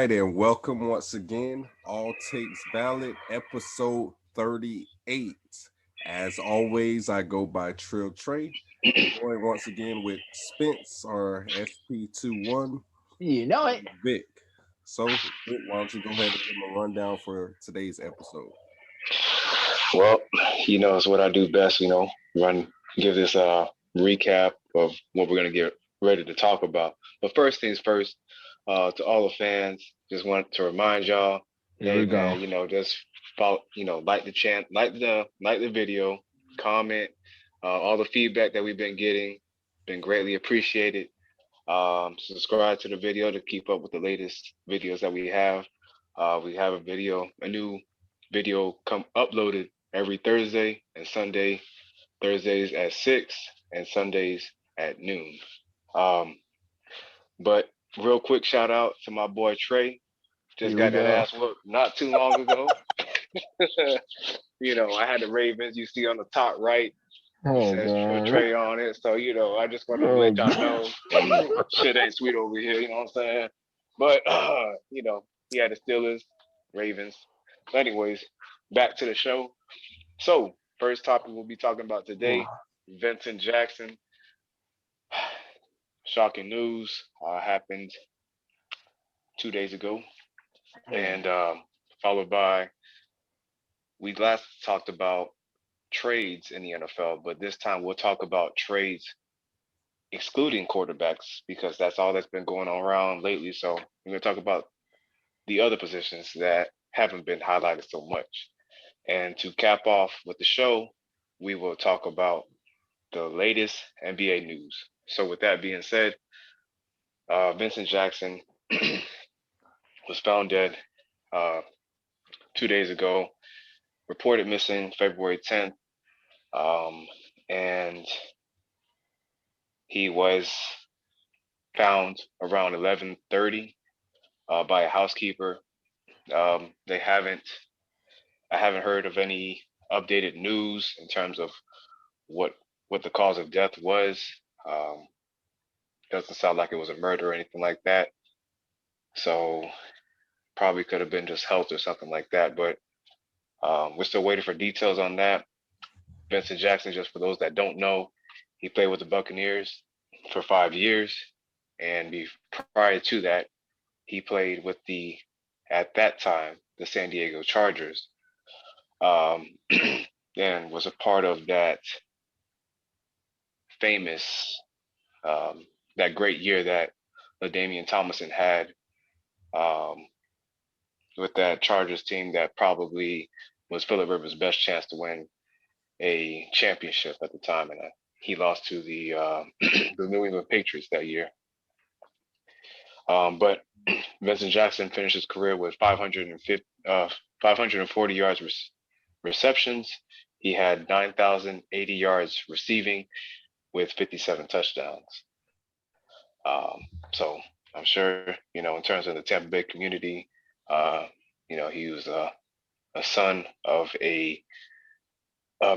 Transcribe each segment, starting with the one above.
right, and welcome once again. All Takes Valid, episode 38. As always, I go by Trill Trayy. Joined once again with Spence, our SP21, You know it. and Vick. So, Vick, why don't you go ahead and give them a rundown for today's episode? Well, it's what I do best, give this recap of what we're gonna get ready to talk about. But first things first, to all the fans, just want to remind y'all, Here hey we go. man, just follow, like the chant, like the video, comment, all the feedback that we've been getting, been greatly appreciated. Subscribe to the video to keep up with the latest videos that we have. We have a new video come uploaded every Thursday and Sunday. Thursdays at 6 and Sundays at noon. Um, but real quick shout out to my boy Trey. Just Here we got that go. ass whooped not too long ago. I had the Ravens. You see on the top right, it Oh says Trill god. Trey on it. So I just wanted to Oh let y'all god. know shit ain't sweet over here. You know what I'm saying? But he had the Steelers, Ravens. So anyways, back to the show. So first topic we'll be talking about today, Vincent Jackson. Shocking news happened 2 days ago, and followed by we last talked about trades in the NFL, but this time we'll talk about trades excluding quarterbacks because that's all that's been going on around lately. So we're going to talk about the other positions that haven't been highlighted so much. And to cap off with the show, we will talk about the latest NBA news. So with that being said, Vincent Jackson was found dead uh, 2 days ago, reported missing February 10th, and he was found around 11:30 by a housekeeper. They haven't, I haven't heard of any updated news in terms of what the cause of death was. Um, doesn't sound like it was a murder or anything like that. So probably could have been just health or something like that. But we're still waiting for details on that. Vincent Jackson, just for those that don't know, he played with the Buccaneers for 5 years, and prior to that, he played with at that time, the San Diego Chargers, um, and was a part of that famous, that great year that LaDainian Tomlinson had um, with that Chargers team that probably was Phillip Rivers' best chance to win a championship at the time, and he lost to the the New England Patriots that year. But Vincent Jackson finished his career with 540 yards receptions. He had 9,080 yards receiving with 57 touchdowns. So I'm sure, in terms of the Tampa Bay community, uh, he was a son of a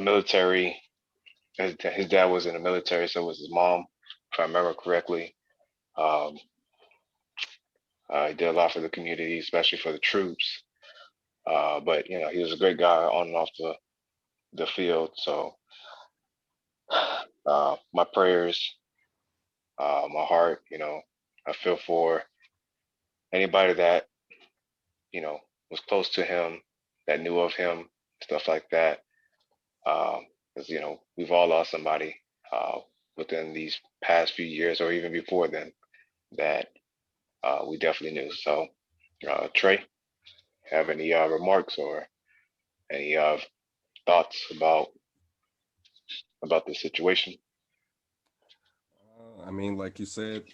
military. His dad was in the military, so was his mom, if I remember correctly. Um, he did a lot for the community, especially for the troops. But he was a great guy on and off the field. So my prayers, my heart, I feel for anybody that was close to him, that knew of him, stuff like that. Because we've all lost somebody within these past few years, or even before then, that we definitely knew. So, Trey, have any remarks or any thoughts about this situation? I mean, like you said,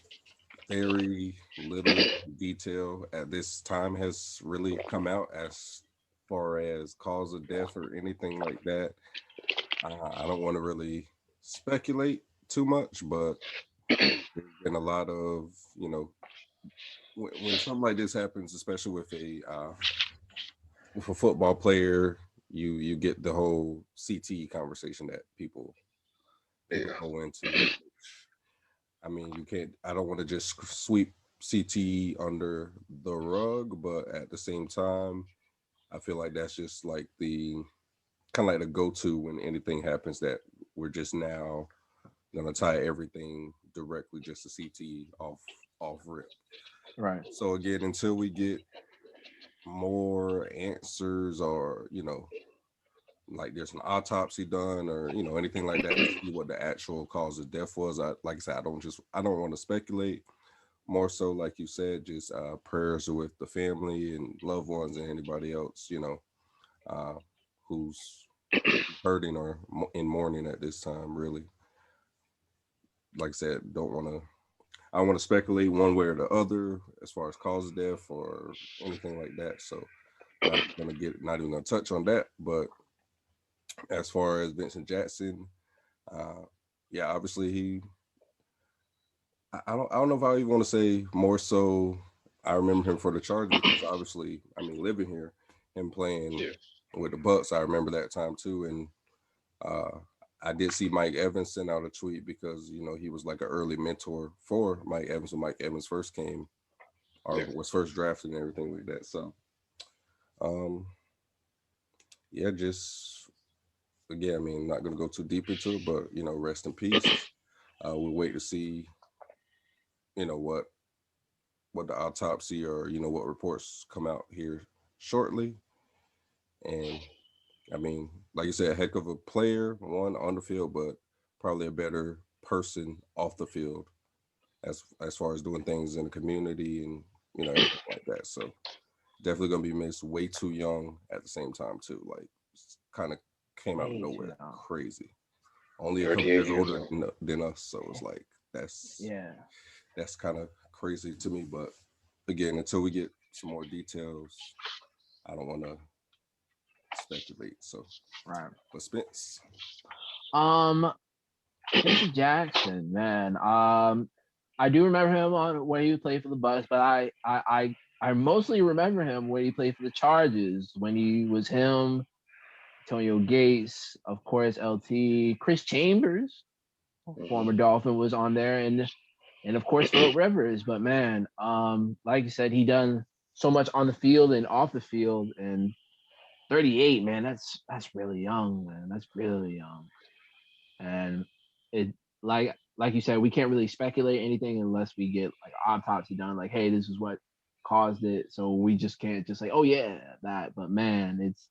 very little detail at this time has really come out as far as cause of death or anything like that. I don't want to really speculate too much, but there's been a lot of, when something like this happens, especially with a football player, you get the whole CT conversation that people Yeah. go into. I mean, you can't. I don't want to just sweep CT under the rug, but at the same time, I feel like that's just like the kind of like the go-to when anything happens, that we're just now gonna tie everything directly just to CT off rip. Right. So again, until we get more answers, or like there's an autopsy done, or anything like that, to see what the actual cause of death was, like I said, I don't want to speculate. More so, like you said, just prayers with the family and loved ones and anybody else, uh, who's hurting or in mourning at this time. Really, like I said, I don't want to speculate one way or the other as far as cause of death or anything like that. So not even gonna touch on that. But as far as Vincent Jackson, uh, yeah, obviously I don't know if I even want to say more so. I remember him for the Chargers because obviously, I mean, living here and playing Yeah. with the Bucs, I remember that time too. And uh, I did see Mike Evans send out a tweet because he was like an early mentor for Mike Evans when Mike Evans first came or Yeah. was first drafted and everything like that. So, um, yeah, just again, I mean, not gonna go too deep into it, but rest in peace. We'll wait to see, you know, what the autopsy or what reports come out here shortly. And I mean, like you said, a heck of a player, one on the field, but probably a better person off the field as far as doing things in the community and everything like that. So definitely gonna be missed. Way too young at the same time too. Like kind of came out of Way too nowhere, young. crazy. Only a couple 38 years years older old. than us, so it's like Yeah. that's kind of crazy to me. But again, until we get some more details, I don't want to speculate. So, Right. but Spence, Um, Vincent Jackson, man. I do remember him on when he played for the Bucs, but I mostly remember him when he played for the Chargers, when he was him, Antonio Gates, of course, LT, Chris Chambers, Mhm. former Dolphin, was on there, and of course Philip Rivers. But man, like you said, he done so much on the field and off the field, and 38, man, that's really young, man. That's really young. And it like you said, we can't really speculate anything unless we get like autopsy done, like, hey, this is what caused it. So we just can't just say, oh yeah, that. But man, it's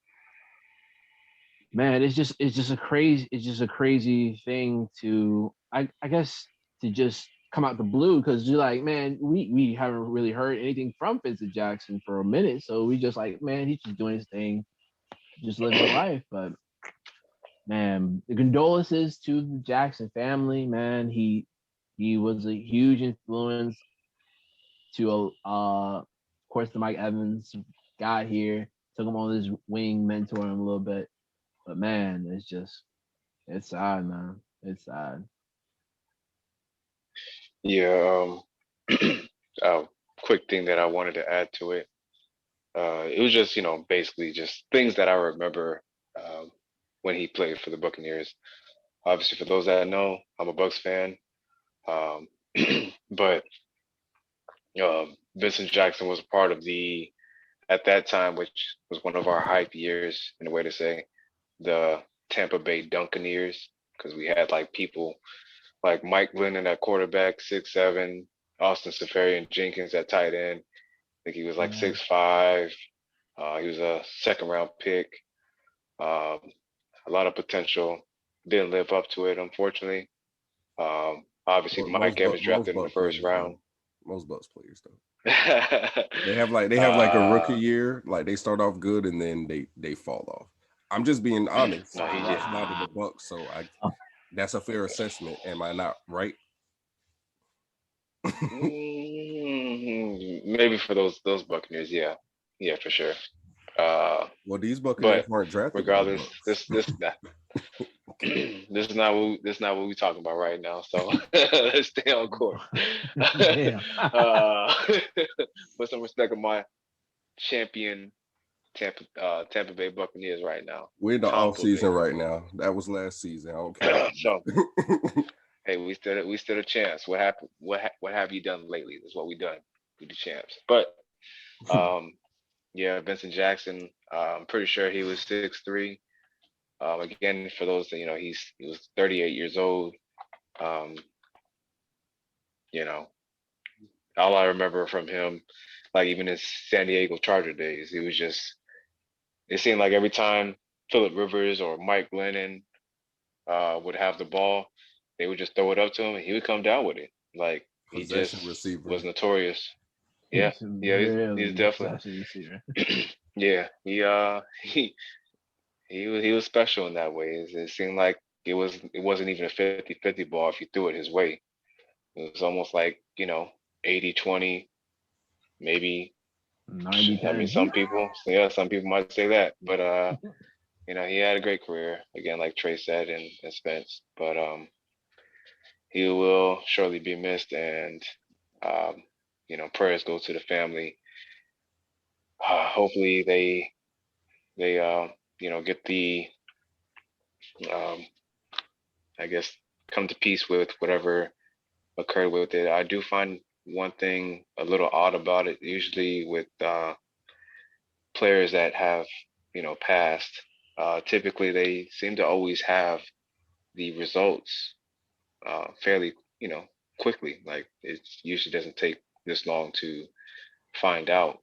just a crazy thing to I guess to just come out the blue, because you're like, man, we haven't really heard anything from Vincent Jackson for a minute. So we just like, man, he's just doing his thing, just living life. But man, the condolences to the Jackson family, man. He was a huge influence to of course the Mike Evans got here, took him on his wing, mentor him a little bit. But man, it's sad, man. It's sad. Yeah. Uh, quick thing that I wanted to add to it. It was just, basically just things that I remember when he played for the Buccaneers. Obviously, for those that know, I'm a Bucs fan. Um, but Vincent Jackson was a part of at that time, which was one of our hype years, in a way to say, the Tampa Bay Duncaneers, because we had like people like Mike Glennon at quarterback, 6'7", Austin Safarian Jenkins at tight end. I think he was like Yeah. 6'5". He was a second round pick. Um, a lot of potential. Didn't live up to it, unfortunately. Obviously, Mike Evans Most drafted in the Buck first players round. though, most Bucks players though, uh, they have like a rookie year, like they start off good and then they fall off. I'm just being honest. no, I he watch just a lot of the Bucks, so I Oh, that's a fair assessment. Am I not right? maybe for those Buccaneers, yeah, yeah, for sure. Uh, Well, these Buccaneers but weren't drafted by the regardless, Bucks. this is not what we're talking about right now. So let's stay on course. yeah. uh, put some respect on my champion Tampa Bay Buccaneers right now. We're in the off Tampa season Bay. right now. That was last season. I don't care. So hey, we stood a chance. What happened? What have you done lately? That's what we done. be the champs. But yeah, Vincent Jackson. I'm pretty sure he was 6'3". Again, for those that he was 38 years old. Um, you know, all I remember from him, like even his San Diego Charger days, he was just. It seemed like every time Phillip Rivers or Mike Glennon would have the ball, they would just throw it up to him and he would come down with it. Like he Possession just receiver. was notorious. Yeah, He's a yeah, he's really definitely. possession receiver. Yeah, he was special in that way. It seemed like it wasn't even a 50-50 ball if you threw it his way. It was almost like 80-20, maybe. 90-10. I mean, some people might say that, but he had a great career again, like Trey said, and Spence. But he will surely be missed, and prayers go to the family. Hopefully they get the um, I guess come to peace with whatever occurred with it. I do find one thing a little odd about it. Usually with players that have passed, typically they seem to always have the results fairly quickly. Like it usually doesn't take this long to find out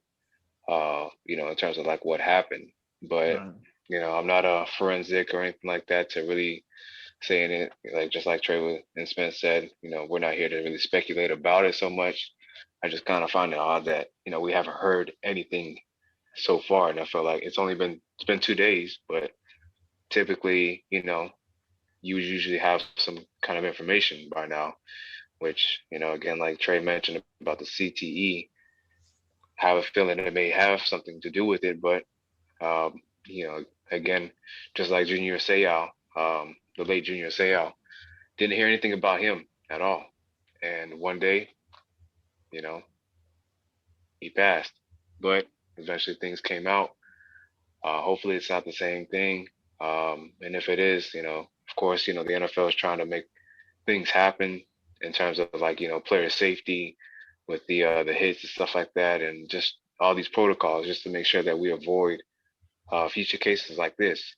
in terms of like what happened. But Right. I'm not a forensic or anything like that to really saying it. Like just like Trey and Spence said, we're not here to really speculate about it so much. I just kind of find it odd that we haven't heard anything so far, and I feel like it's been 2 days, but typically you usually have some kind of information by now, which again, like Trey mentioned about the CTE, have a feeling it may have something to do with it, but again, just like Junior Seau, the late Junior Seau, didn't hear anything about him at all, and one day, he passed, but eventually things came out. Hopefully, it's not the same thing, and if it is, of course, the NFL is trying to make things happen in terms of like player safety with the hits and stuff like that, and just all these protocols just to make sure that we avoid future cases like this.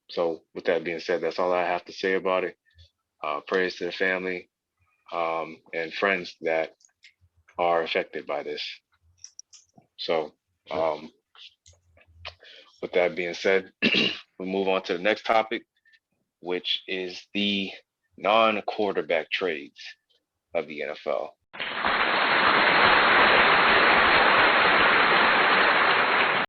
So with that being said, that's all I have to say about it. Prayers to the family and friends that are affected by this. So with that being said, we'll move on to the next topic, which is the non-quarterback trades of the NFL.